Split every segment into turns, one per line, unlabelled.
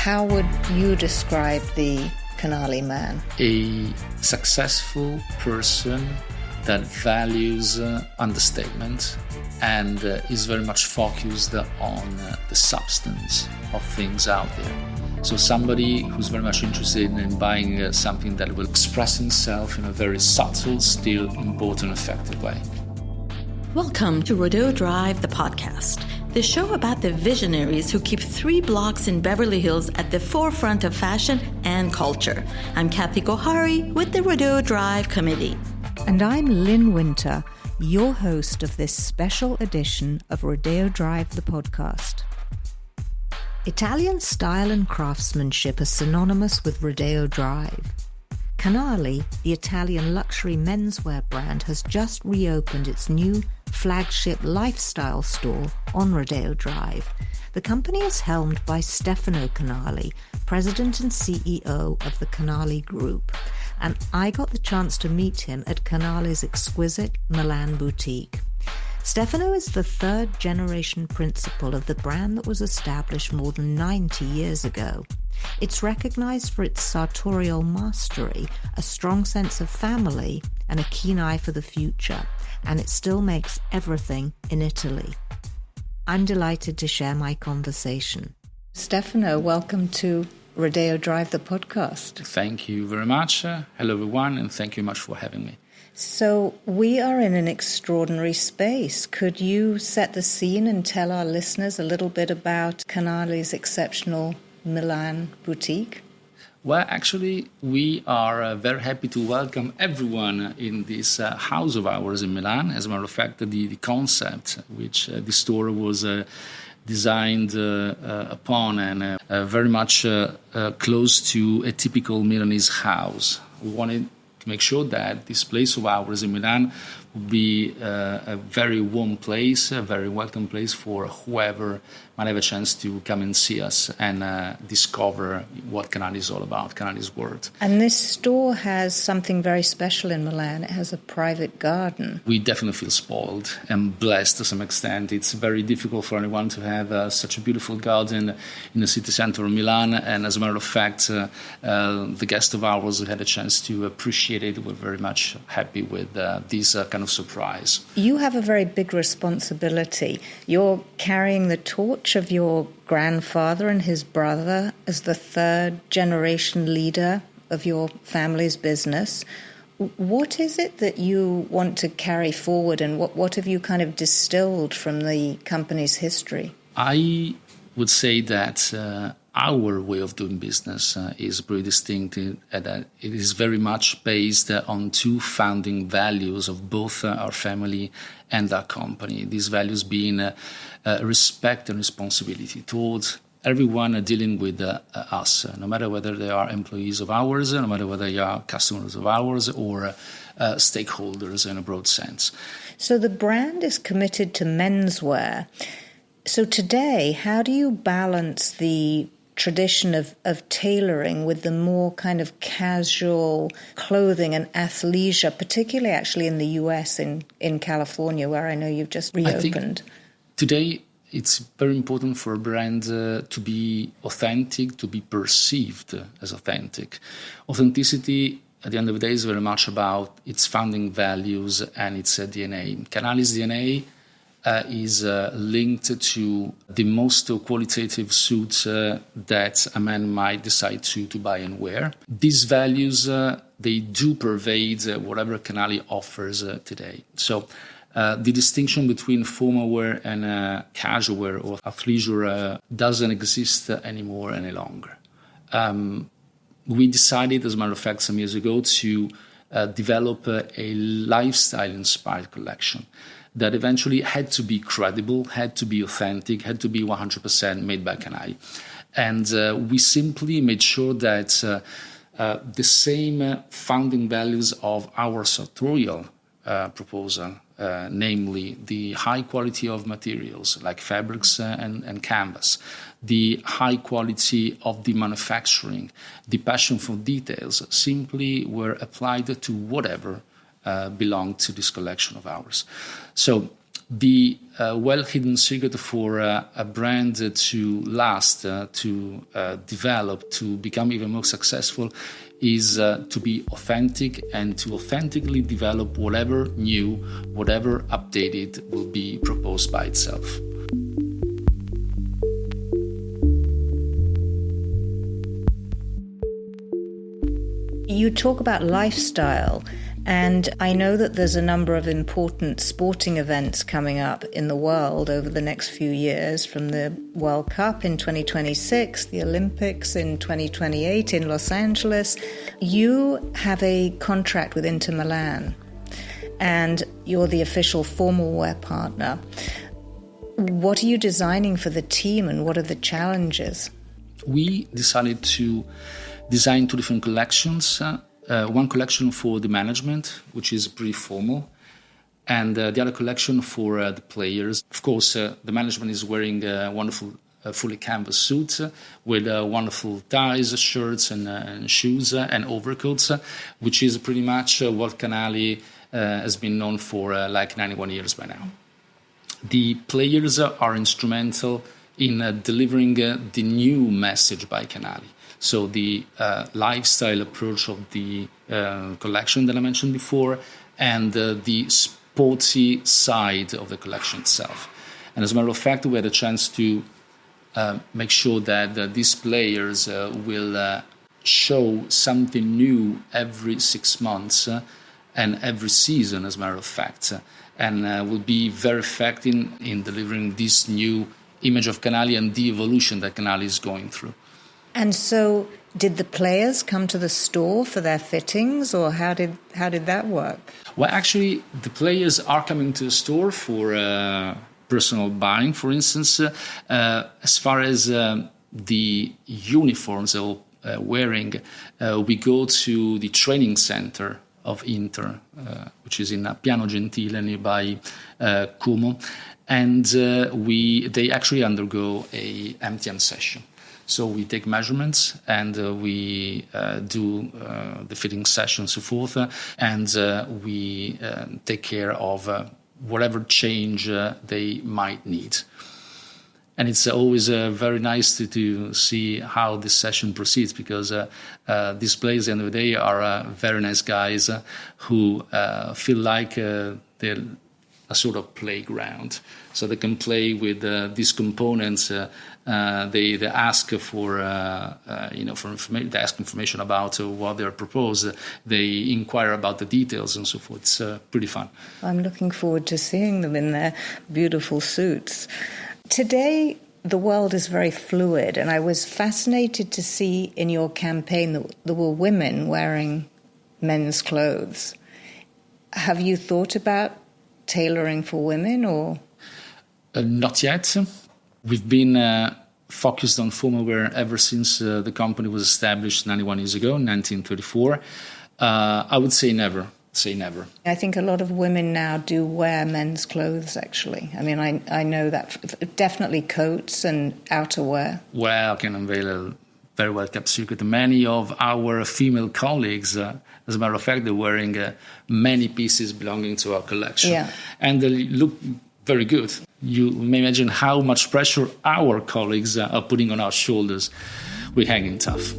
How would you describe the Canali man?
A successful person that values understatement and is very much focused on the substance of things out there. So somebody who's very much interested in buying something that will express himself in a very subtle, still important, effective way.
Welcome to Rodeo Drive, the podcast, the show about the visionaries who keep 3 blocks in Beverly Hills at the forefront of fashion and culture. I'm Kathy Gohari with the Rodeo Drive Committee.
And I'm Lyn Winter, your host of this special edition of Rodeo Drive, the podcast. Italian style and craftsmanship are synonymous with Rodeo Drive. Canali, the Italian luxury menswear brand, has just reopened its new flagship lifestyle store on Rodeo Drive. The company is helmed by Stefano Canali, president and CEO of the Canali Group, and I got the chance to meet him at Canali's exquisite Milan boutique. Stefano is the 3rd generation principal of the brand that was established more than 90 years ago. It's recognized for its sartorial mastery, a strong sense of family, and a keen eye for the future, and it still makes everything in Italy. I'm delighted to share my conversation.
Stefano, welcome to Rodeo Drive, the podcast.
Thank you very much. Hello, everyone, and thank you much for having me.
So we are in an extraordinary space. Could you set the scene and tell our listeners a little bit about Canali's exceptional Milan boutique?
Well, actually, we are very happy to welcome everyone in this house of ours in Milan. As a matter of fact, the concept which the store was designed upon and very much close to a typical Milanese house. We wanted to make sure that this place of ours in Milan would be a very warm place, a very welcome place for whoever might have a chance to come and see us and discover what Canali is all about, Canali's world.
And this store has something very special in Milan. It has a private garden.
We definitely feel spoiled and blessed to some extent. It's very difficult for anyone to have such a beautiful garden in the city center of Milan. And as a matter of fact, the guest of ours who had a chance to appreciate it were very much happy with this kind of surprise.
You have a very big responsibility. You're carrying the torch of your grandfather and his brother as the 3rd generation leader of your family's business. What is it that you want to carry forward, and what have you kind of distilled from the company's history?
I would say that our way of doing business is pretty distinct, and it is very much based on 2 founding values of both our family and our company. These values being respect and responsibility towards everyone dealing with us, no matter whether they are employees of ours, no matter whether they are customers of ours or stakeholders in a broad sense.
So the brand is committed to menswear. So today, how do you balance the tradition of tailoring with the more kind of casual clothing and athleisure, particularly actually in the US, in California, where I know you've just reopened?
Today, it's very important for a brand to be authentic, to be perceived as authentic. Authenticity, at the end of the day, is very much about its founding values and its DNA. Canali's DNA is linked to the most qualitative suits that a man might decide to buy and wear. These values, they do pervade whatever Canali offers today. So the distinction between formal wear and casual wear or athleisure doesn't exist anymore any longer. We decided, as a matter of fact, some years ago to develop a lifestyle-inspired collection that eventually had to be credible, had to be authentic, had to be 100% made by Canali. And we simply made sure that the same founding values of our sartorial proposal, namely the high quality of materials like fabrics and canvas, the high quality of the manufacturing, the passion for details, simply were applied to whatever belonged to this collection of ours. So The well-hidden secret for a brand to last, to develop, to become even more successful is to be authentic and to authentically develop whatever new, whatever updated will be proposed by itself.
You talk about lifestyle, and I know that there's a number of important sporting events coming up in the world over the next few years, from the World Cup in 2026, the Olympics in 2028 in Los Angeles. You have a contract with Inter Milan, and you're the official formal wear partner. What are you designing for the team, and what are the challenges?
We decided to design two different collections. One collection for the management, which is pretty formal, and the other collection for the players. Of course, the management is wearing wonderful fully canvas suits with wonderful ties, shirts, and shoes and overcoats, which is pretty much what Canali has been known for like 91 years by now. The players are instrumental in delivering the new message by Canali. So the lifestyle approach of the collection that I mentioned before, and the sporty side of the collection itself. And as a matter of fact, we had a chance to make sure that these players will show something new every 6 months and every season, as a matter of fact, and will be very effective in delivering this new image of Canali and the evolution that Canali is going through.
And so, did the players come to the store for their fittings, or how did that work?
Well, actually, the players are coming to the store for personal buying, for instance. As far as the uniforms they're wearing, we go to the training center of Inter, which is in Piano Gentile, nearby Como, and they actually undergo a MTM session. So we take measurements and we do the fitting session and so forth, and we take care of whatever change they might need. And it's always very nice to see how this session proceeds, because these players, at the end of the day, are very nice guys who feel like they're a sort of playground. So they can play with these components. They ask for information. They ask information about what they're proposed. They inquire about the details and so forth. It's pretty fun.
I'm looking forward to seeing them in their beautiful suits. Today, the world is very fluid, and I was fascinated to see in your campaign that there were women wearing men's clothes. Have you thought about tailoring for women, or?
Not yet. We've been focused on formal wear ever since the company was established 91 years ago, 1934. I would say never. I
think a lot of women now do wear men's clothes, actually. I mean, I know that. Definitely coats and outerwear.
Well, I can unveil a very well-kept secret. Many of our female colleagues, as a matter of fact, they're wearing many pieces belonging to our collection.
Yeah.
And they look very good. You may imagine how much pressure our colleagues are putting on our shoulders. We're hanging tough.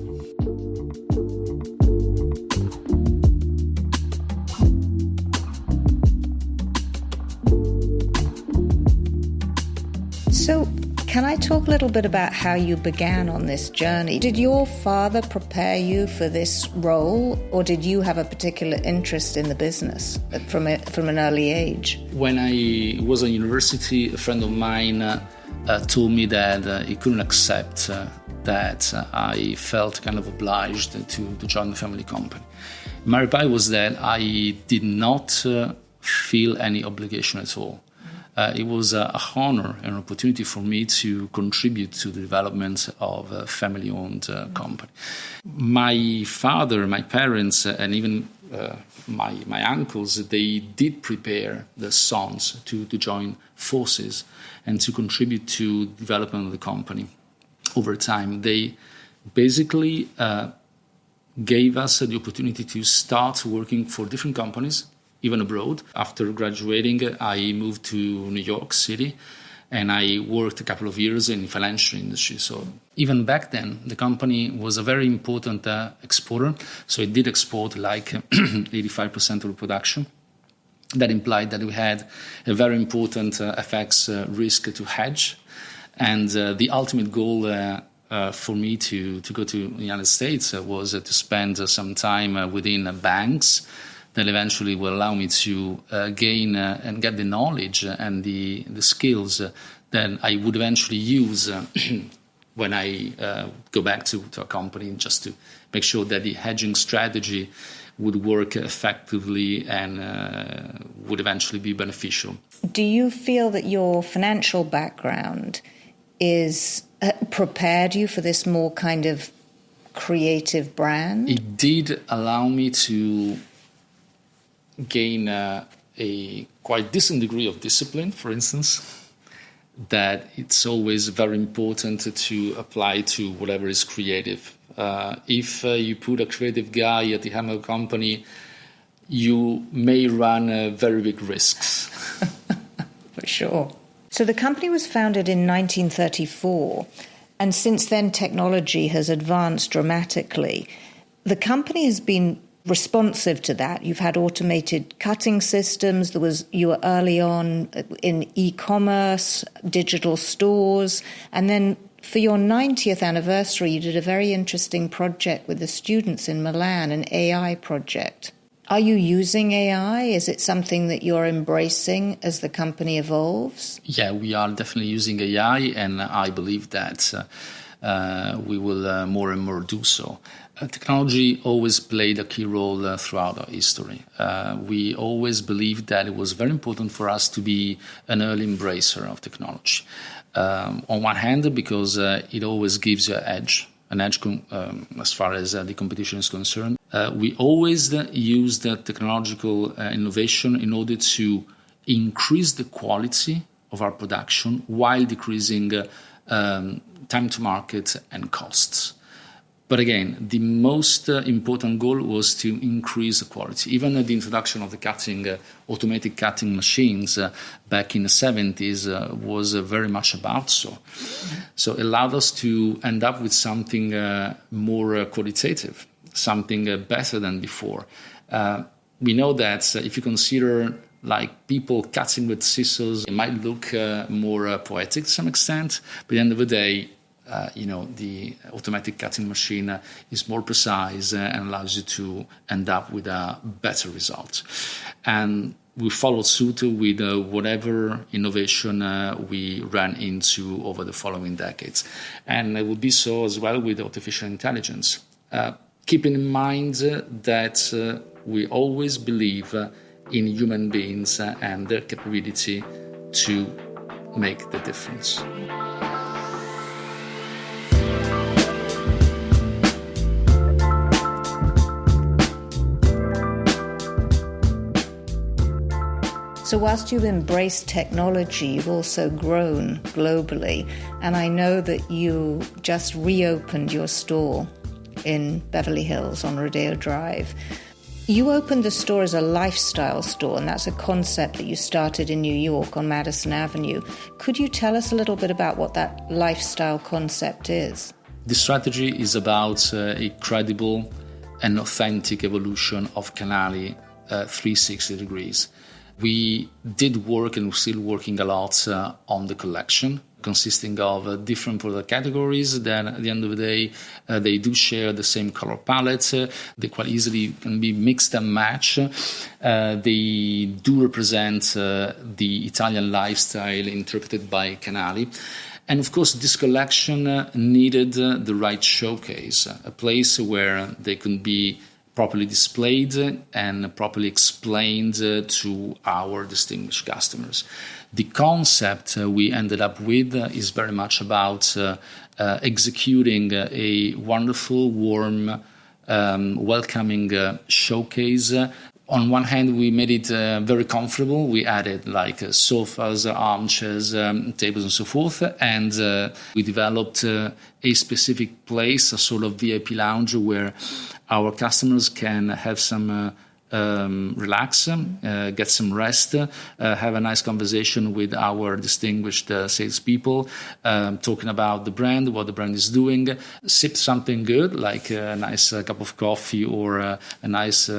So, can I talk a little bit about how you began on this journey? Did your father prepare you for this role, or did you have a particular interest in the business from an early age?
When I was at university, a friend of mine told me that he couldn't accept that I felt kind of obliged to join the family company. My reply was that I did not feel any obligation at all. It was an honor and an opportunity for me to contribute to the development of a family-owned company. My father, my parents, and even my uncles, they did prepare their sons to join forces and to contribute to the development of the company. Over time, they basically gave us the opportunity to start working for different companies even abroad. After graduating, I moved to New York City, and I worked a couple of years in the financial industry. So even back then, the company was a very important exporter. So it did export like 85% of the production. That implied that we had a very important FX risk to hedge. And the ultimate goal for me to go to the United States was to spend some time within banks that eventually will allow me to gain and get the knowledge and the skills that I would eventually use when I go back to a company, just to make sure that the hedging strategy would work effectively and would eventually be beneficial.
Do you feel that your financial background is prepared you for this more kind of creative brand?
It did allow me to gain a quite decent degree of discipline, for instance, that it's always very important to apply to whatever is creative. If you put a creative guy at the helm of a company, you may run very big risks.
For sure. So the company was founded in 1934, and since then technology has advanced dramatically. The company has been responsive to that. You've had automated cutting systems. You were early on in e-commerce, digital stores, and then for your 90th anniversary, you did a very interesting project with the students in Milan, an AI project. Are you using AI? Is it something that you're embracing as the company evolves?
Yeah, we are definitely using AI, and I believe that we will more and more do so. Technology always played a key role throughout our history. We always believed that it was very important for us to be an early embracer of technology. On one hand, because it always gives you an edge as far as the competition is concerned. We always used technological innovation in order to increase the quality of our production while decreasing time to market and costs. But again, the most important goal was to increase the quality. Even the introduction of the automatic cutting machines back in the 70s was very much about so. So it allowed us to end up with something more qualitative, something better than before. We know that if you consider like people cutting with scissors, it might look more poetic to some extent, but at the end of the day, the automatic cutting machine is more precise and allows you to end up with a better result. And we followed suit with whatever innovation we ran into over the following decades. And it would be so as well with artificial intelligence. Keeping in mind that we always believe in human beings and their capability to make the difference.
So whilst you've embraced technology, you've also grown globally. And I know that you just reopened your store in Beverly Hills on Rodeo Drive. You opened the store as a lifestyle store, and that's a concept that you started in New York on Madison Avenue. Could you tell us a little bit about what that lifestyle concept is?
The strategy is about a credible and authentic evolution of Canali 360 degrees. We did work and we're still working a lot on the collection, consisting of different product categories that at the end of the day, they do share the same color palette. They quite easily can be mixed and matched. They do represent the Italian lifestyle interpreted by Canali. And of course, this collection needed the right showcase, a place where they could be properly displayed and properly explained to our distinguished customers. The concept we ended up with is very much about executing a wonderful, warm, welcoming showcase. On one hand, we made it very comfortable. We added like sofas, armchairs, tables, and so forth. And we developed a specific place, a sort of VIP lounge where our customers can have some relax, get some rest, have a nice conversation with our distinguished salespeople, talking about the brand, what the brand is doing, sip something good, like a nice cup of coffee or a nice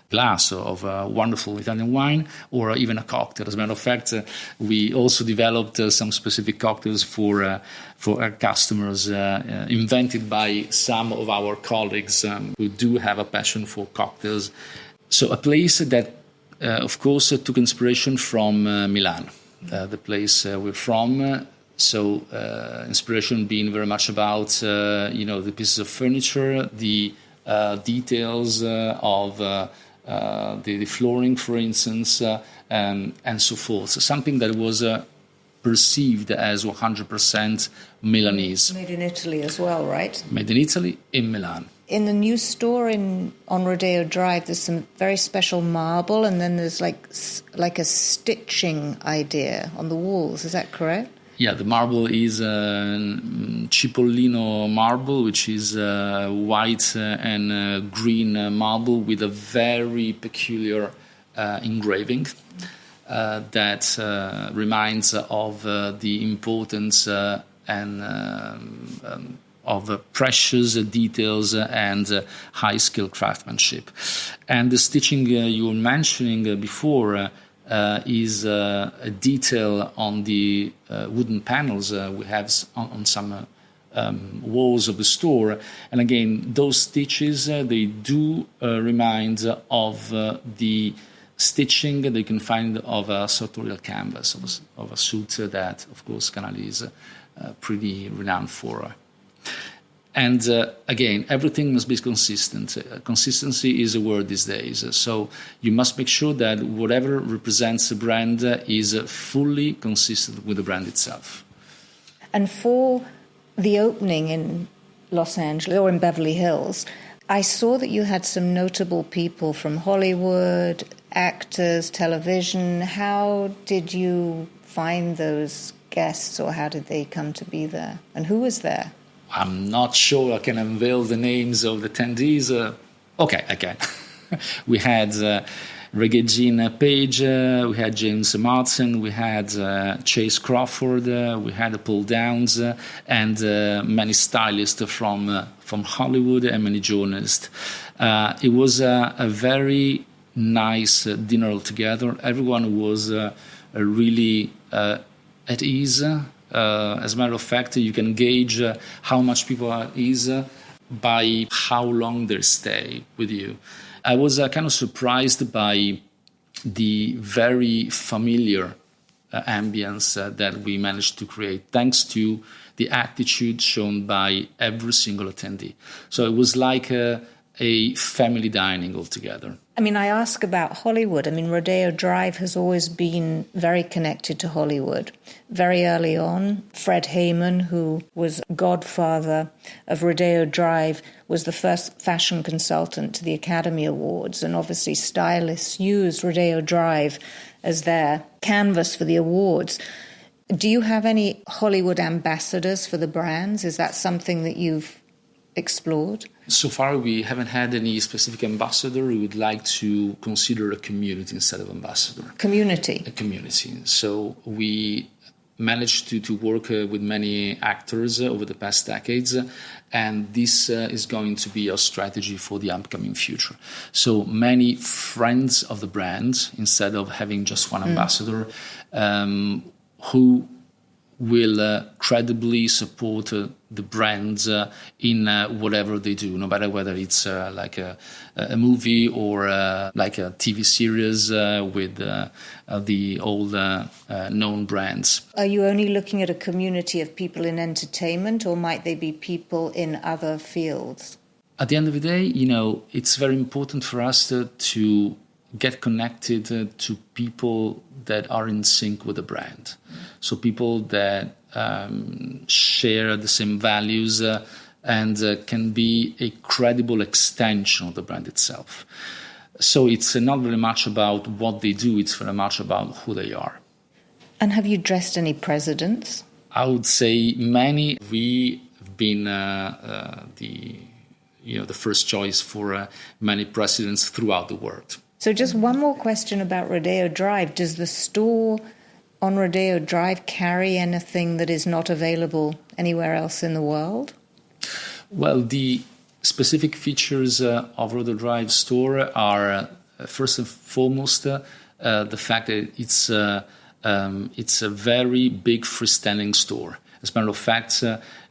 glass of wonderful Italian wine, or even a cocktail. As a matter of fact, we also developed some specific cocktails for our customers, invented by some of our colleagues who do have a passion for cocktails. So a place that, of course, took inspiration from Milan, the place we're from. So inspiration being very much about, the pieces of furniture, the details of the flooring, for instance, and so forth. So something that was perceived as 100% Milanese.
Made in Italy as well, right?
Made in Italy, in Milan.
In the new store on Rodeo Drive, there's some very special marble, and then there's like a stitching idea on the walls. Is that correct?
Yeah, the marble is Cipollino marble, which is white and green marble with a very peculiar engraving that reminds of the importance of precious details and high-skill craftsmanship. And the stitching you were mentioning before is a detail on the wooden panels we have on some walls of the store. And again, those stitches, they do remind of the stitching that you can find of a sartorial canvas, of a suit that, of course, Canali is pretty renowned for. And again, everything must be consistent. Consistency is a word these days. So you must make sure that whatever represents a brand is fully consistent with the brand itself.
And for the opening in Los Angeles or in Beverly Hills, I saw that you had some notable people from Hollywood, actors, television. How did you find those guests, or how did they come to be there? And who was there?
I'm not sure I can unveil the names of the attendees. Okay, I can. We had Regé-Jean Page, we had James Marsden, we had Chace Crawford, we had Paul Downs, and many stylists from Hollywood and many journalists. It was a very nice dinner altogether. Everyone was really at ease. As a matter of fact, you can gauge how much people are at ease by how long they stay with you. I was kind of surprised by the very familiar ambience that we managed to create, thanks to the attitude shown by every single attendee. So it was like a family dining altogether.
I mean, I ask about Hollywood. I mean, Rodeo Drive has always been very connected to Hollywood. Very early on, Fred Heyman, who was godfather of Rodeo Drive, was the first fashion consultant to the Academy Awards. And obviously, stylists used Rodeo Drive as their canvas for the awards. Do you have any Hollywood ambassadors for the brands? Is that something that you've explored?
So far, we haven't had any specific ambassador. We would like to consider a community instead of ambassador.
Community?
A community. So we managed to work with many actors over the past decades, and this is going to be our strategy for the upcoming future. So many friends of the brand, instead of having just one ambassador, who will credibly support the brands in whatever they do, no matter whether it's like a movie or like a TV series with the old known brands.
Are you only looking at a community of people in entertainment, or might they be people in other fields?
At the end of the day, it's very important for us to get connected to people that are in sync with the brand. So people that share the same values and can be a credible extension of the brand itself. So it's not very much about what they do, it's very much about who they are.
And have you dressed any presidents?
I would say many. We have been the first choice for many presidents throughout the world.
So just one more question about Rodeo Drive. Does the store on Rodeo Drive carry anything that is not available anywhere else in the world?
Well, the specific features of Rodeo Drive store are first and foremost the fact that it's a very big freestanding store. As a matter of fact,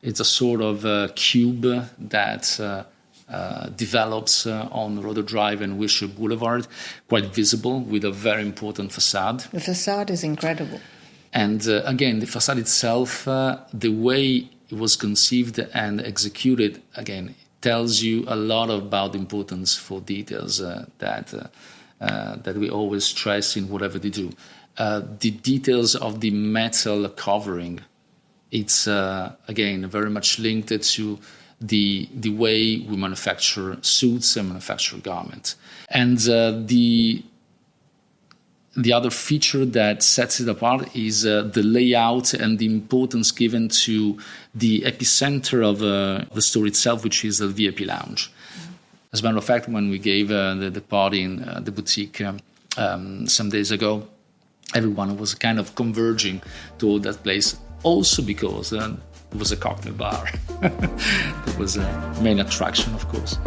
it's a sort of cube that develops on Rodeo Drive and Wilshire Boulevard, quite visible, with a very important facade.
The facade is incredible.
And again, the facade itself, the way it was conceived and executed, again, tells you a lot about the importance for details that we always stress in whatever they do. The details of the metal covering, it's again very much linked to the way we manufacture suits and manufacture garments. And the other feature that sets it apart is the layout and the importance given to the epicenter of the store itself, which is the VIP lounge. As a matter of fact, when we gave the party in the boutique some days ago, everyone was kind of converging to that place, also because it was a cocktail bar. That was a main attraction, of course.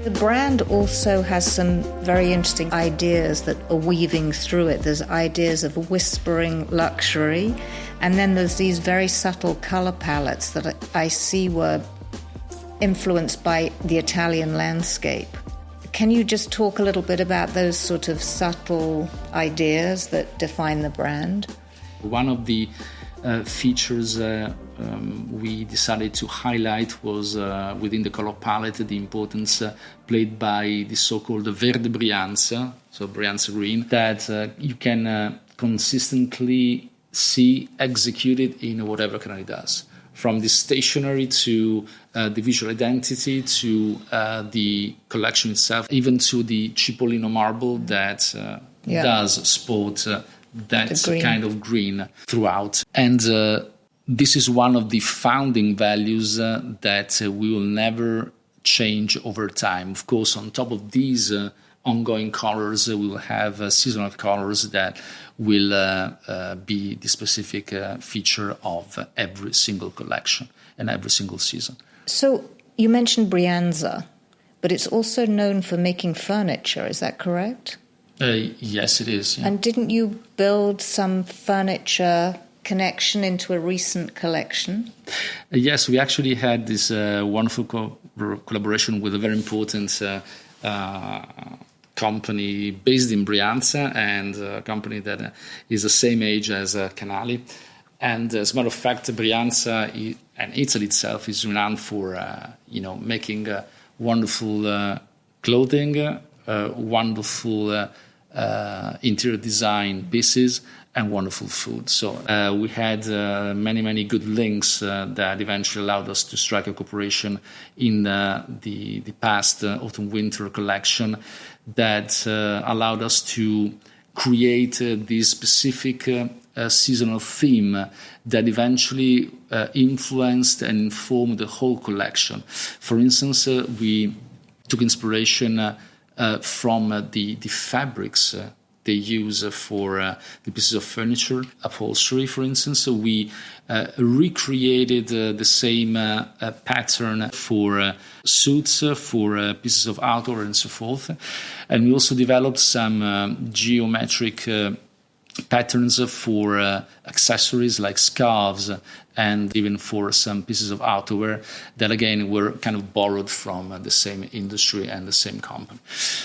The brand also has some very interesting ideas that are weaving through it. There's ideas of whispering luxury, and then there's these very subtle color palettes that I see were influenced by the Italian landscape. Can you just talk a little bit about those sort of subtle ideas that define the brand?
One of the features we decided to highlight was within the color palette the importance played by the so-called Verde Brianza, so Brianza green, that you can consistently see executed in whatever Canali does. From the stationery to the visual identity to the collection itself, even to the Cipollino marble that does sport that kind of green throughout. And this is one of the founding values that we will never change over time. Of course, on top of these ongoing colors, we will have seasonal colors that will be the specific feature of every single collection and every single season.
So you mentioned Brianza, but it's also known for making furniture, is that correct?
Yes, it is. Yeah.
And didn't you build some furniture connection into a recent collection?
Yes, we actually had this wonderful collaboration with a very important company based in Brianza, and a company that is the same age as Canali. And as a matter of fact, Brianza and Italy itself is renowned for making wonderful clothing, wonderful interior design pieces, and wonderful food. So we had many good links that eventually allowed us to strike a cooperation in the past autumn-winter collection that allowed us to create this specific seasonal theme that eventually influenced and informed the whole collection. For instance, we took inspiration from the fabrics they use for the pieces of furniture, upholstery, for instance. So we recreated the same pattern for suits, for pieces of outdoor, and so forth. And we also developed some geometric patterns for accessories like scarves, and even for some pieces of outerwear that, again, were kind of borrowed from the same industry and the same company.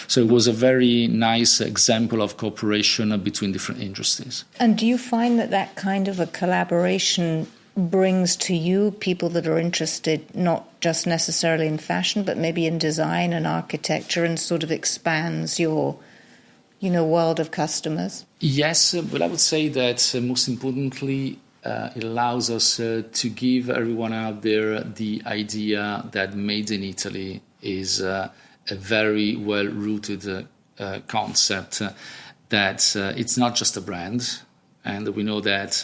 So it was a very nice example of cooperation between different industries.
And do you find that kind of a collaboration brings to you people that are interested not just necessarily in fashion, but maybe in design and architecture, and sort of expands your world of customers? Yes,
but I would say that most importantly, it allows us to give everyone out there the idea that Made in Italy is a very well-rooted concept, that it's not just a brand. And we know that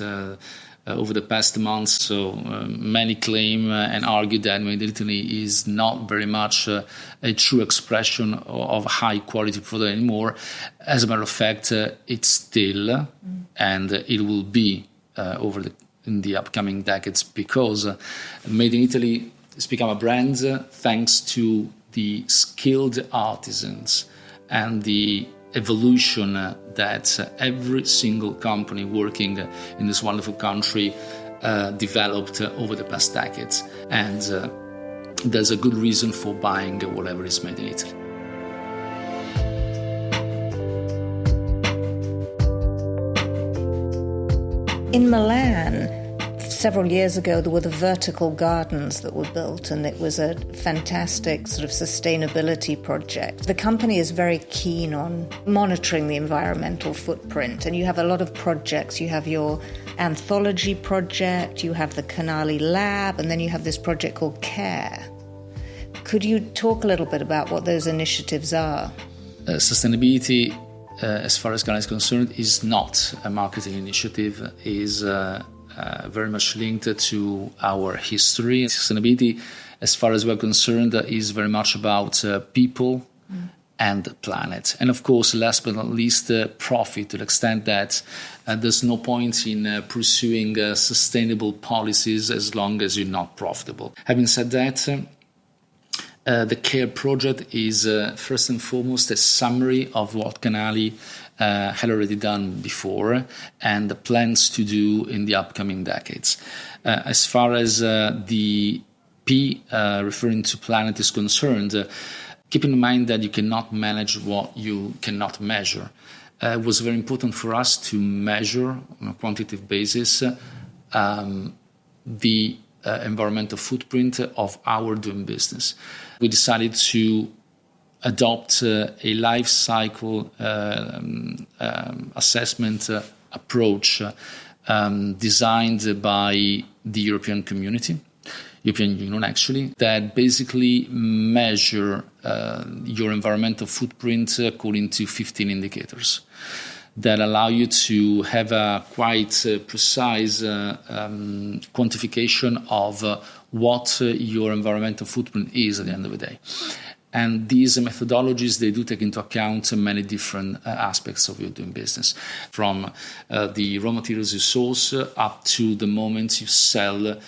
over the past months. So many claim and argue that Made in Italy is not very much a true expression of high quality product anymore. As a matter of fact, it's still, and it will be in the upcoming decades, because Made in Italy has become a brand thanks to the skilled artisans and the evolution that every single company working in this wonderful country developed over the past decades. And there's a good reason for buying whatever is made in Italy.
In Milan, several years ago, there were the vertical gardens that were built, and it was a fantastic sort of sustainability project. The company is very keen on monitoring the environmental footprint, and you have a lot of projects. You have your anthology project, you have the Canali lab, and then you have this project called Care. Could you talk a little bit about what those initiatives are?
Sustainability, as far as Canali is concerned, is not a marketing initiative, is very much linked to our history. Sustainability, as far as we're concerned, is very much about people and the planet. And of course, last but not least, profit, to the extent that there's no point in pursuing sustainable policies as long as you're not profitable. Having said that, the CARE project is first and foremost a summary of what Canali had already done before and plans to do in the upcoming decades. As far as the P, referring to planet, is concerned, keep in mind that you cannot manage what you cannot measure. It was very important for us to measure on a quantitative basis the environmental footprint of our doing business. We decided to adopt a life cycle assessment approach designed by the European Union actually, that basically measure your environmental footprint according to 15 indicators that allow you to have a quite precise quantification of what your environmental footprint is at the end of the day. And these methodologies, they do take into account many different aspects of your doing business, from the raw materials you source up to the moment you sell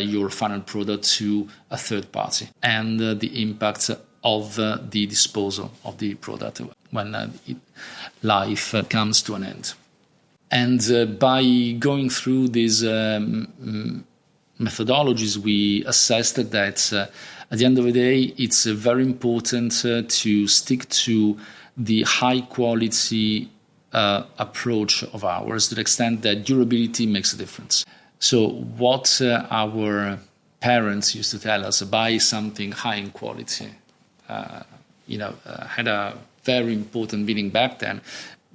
your final product to a third party, and the impact of the disposal of the product when life comes to an end. And by going through these methodologies, we assessed that at the end of the day, it's very important to stick to the high quality approach of ours, to the extent that durability makes a difference. So what our parents used to tell us, buy something high in quality, had a very important meaning back then.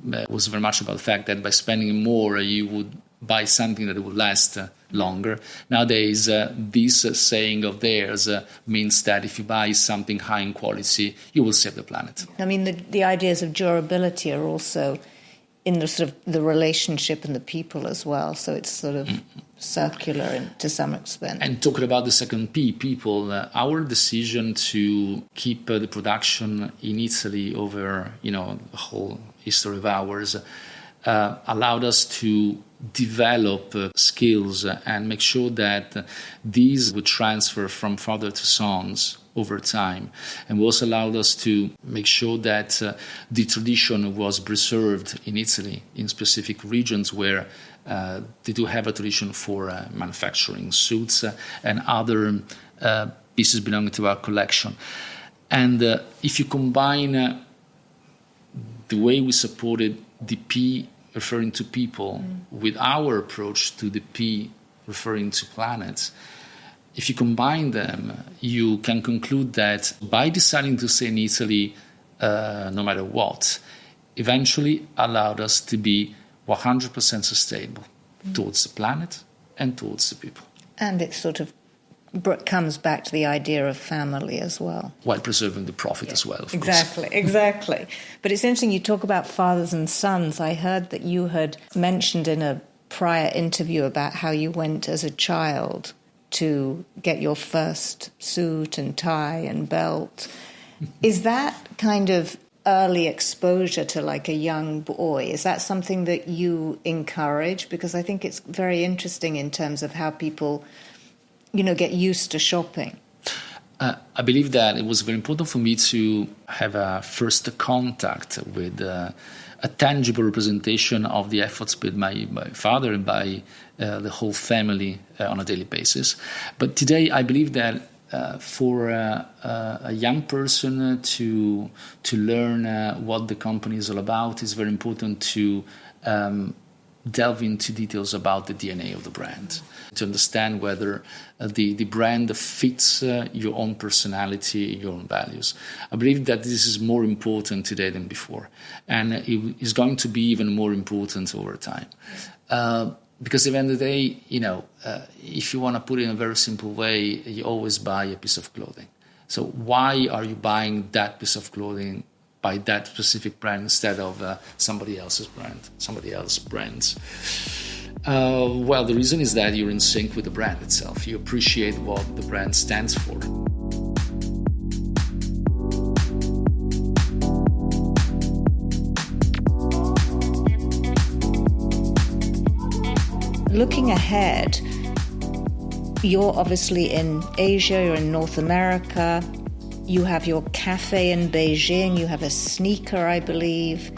It was very much about the fact that by spending more, you would buy something that would last longer. Nowadays, this saying of theirs means that if you buy something high in quality, you will save the planet.
I mean, the ideas of durability are also in the sort of the relationship and the people as well. So it's sort of circular to some extent.
And talking about the second P, people, our decision to keep the production in Italy over, the whole history of ours allowed us to develop skills and make sure that these would transfer from father to sons over time. And also allowed us to make sure that the tradition was preserved in Italy, in specific regions where they do have a tradition for manufacturing suits and other pieces belonging to our collection. And if you combine the way we supported the P referring to people with our approach to the P referring to planets, if you combine them, you can conclude that by deciding to stay in Italy, no matter what, eventually allowed us to be 100% sustainable towards the planet and towards the people.
And it sort of comes back to the idea of family as well.
While preserving the profit as well, of
course. Exactly. But it's interesting you talk about fathers and sons. I heard that you had mentioned in a prior interview about how you went as a child to get your first suit and tie and belt. Is that kind of early exposure to like a young boy, is that something that you encourage? Because I think it's very interesting in terms of how people, get used to shopping.
I believe that it was very important for me to have a first contact with a tangible representation of the efforts by my father and by the whole family on a daily basis. But today I believe that for a young person to learn what the company is all about, is very important to delve into details about the DNA of the brand, to understand whether the brand fits your own personality, your own values. I believe that this is more important today than before, and it is going to be even more important over time. Because at the end of the day, if you want to put it in a very simple way, you always buy a piece of clothing. So why are you buying that piece of clothing by that specific brand instead of somebody else's brand, somebody else's brands? Well, the reason is that you're in sync with the brand itself. You appreciate what the brand stands for.
Looking ahead, you're obviously in Asia, you're in North America, you have your cafe in Beijing, you have a sneaker, I believe.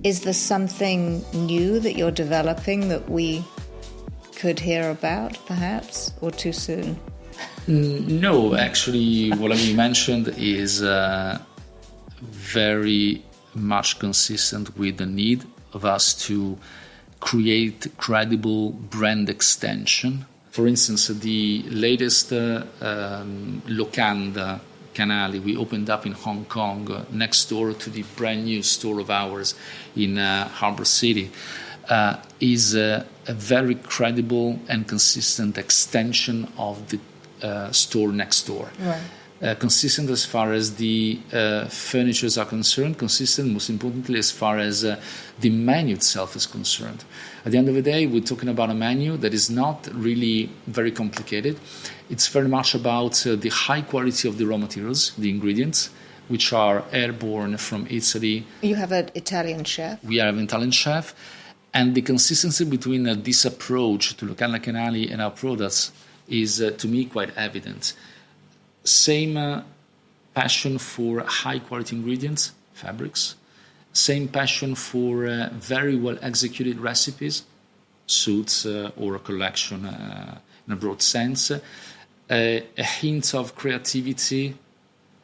Is there something new that you're developing that we could hear about, perhaps, or too soon?
No, actually, what you mentioned is very much consistent with the need of us to create credible brand extension. For instance, the latest Locanda Canali we opened up in Hong Kong, next door to the brand new store of ours in Harbour City, is a very credible and consistent extension of the store next door. Right. Consistent as far as the furnitures are concerned, consistent, most importantly, as far as the menu itself is concerned. At the end of the day, we're talking about a menu that is not really very complicated. It's very much about the high quality of the raw materials, the ingredients, which are airborne from Italy.
You have an Italian chef.
We have an Italian chef. And the consistency between this approach to Locanda Canali and our products is, to me, quite evident. Same passion for high-quality ingredients, fabrics. Same passion for very well-executed recipes, suits or a collection in a broad sense. A hint of creativity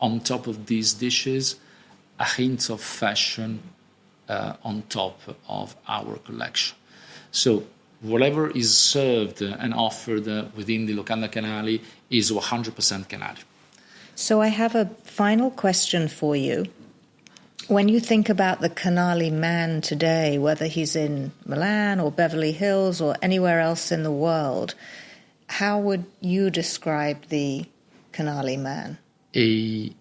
on top of these dishes. A hint of fashion on top of our collection. So whatever is served and offered within the Locanda Canali is 100% Canali.
So I have a final question for you. When you think about the Canali man today, whether he's in Milan or Beverly Hills or anywhere else in the world, how would you describe the Canali man?
A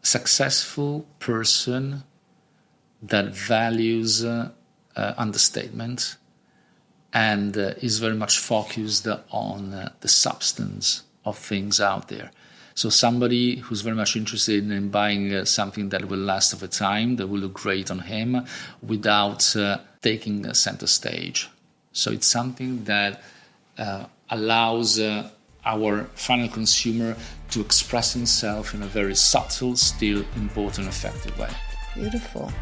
successful person that values understatement and is very much focused on the substance of things out there. So somebody who's very much interested in buying something that will last over time, that will look great on him, without taking center stage. So it's something that allows our final consumer to express himself in a very subtle, still important, effective way.
Beautiful.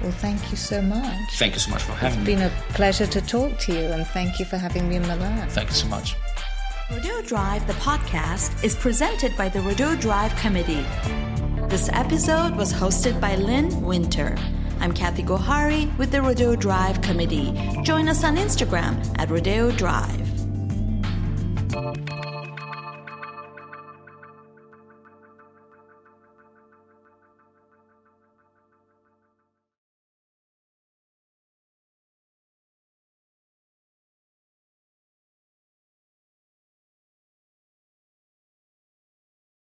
Well, thank you so much.
Thank you so much for having me.
It's been a pleasure to talk to you, and thank you for having me in Milan.
Thank you so much.
Rodeo Drive, the podcast, is presented by the Rodeo Drive Committee. This episode was hosted by Lyn Winter. I'm Kathy Gohari with the Rodeo Drive Committee. Join us on Instagram at Rodeo Drive.